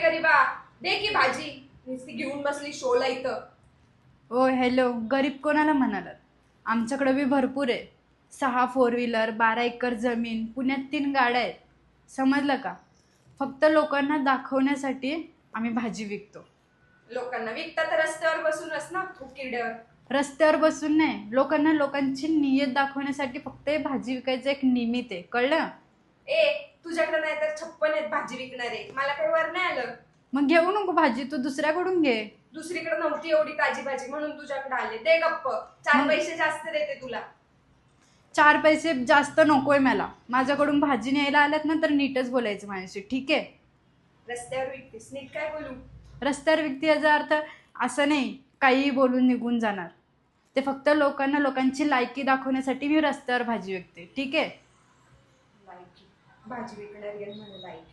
गरीबा, दे की भाजी. नुसती घेऊन बसली शोला इथं. ओ हॅलो, गरीब कोणाला म्हणालात? आमच्याकडे बी भरपूर आहे. 6 4 व्हीलर, 12 एकर जमीन, पुण्यात 3 गाड्या आहेत. समजलं का? फक्त लोकांना दाखवण्यासाठी आम्ही भाजी विकतो. लोकांना विकता तर रस्त्यावर बसूनच ना, किरड्यावर. रस्त्यावर बसून नाही, लोकांना लोकांची नियत दाखवण्यासाठी फक्त हे भाजी विकायचं एक निमित्त आहे, कळलं? ए, तुझ्याकडे नाही तर 56 आहेत भाजी विकणारे. मला काही वर नाही आलं. मग घेऊ नको भाजी, तू दुसऱ्याकडून घे. दुसरीकडे नव्हती एवढी ताजी भाजी म्हणून तुझ्याकडे आले. दे गप्प. 4 मग- पैसे जास्त देते तुला. 4 पैसे जास्त नकोय मला. माझ्याकडून भाजी न्यायला आल्यात ना तर नीटच बोलायचं माझ्याशी, ठीक आहे? रस्त्यावर विकतेस, नीट काय बोलू? रस्त्यावर विकते याचा अर्थ असं नाही काहीही बोलून निघून जाणार. ते फक्त लोकांना लोकांची लायकी दाखवण्यासाठी मी रस्त्यावर भाजी विकते, ठीक आहे? लायकी भाजी विकणारी आणि मला लायकी.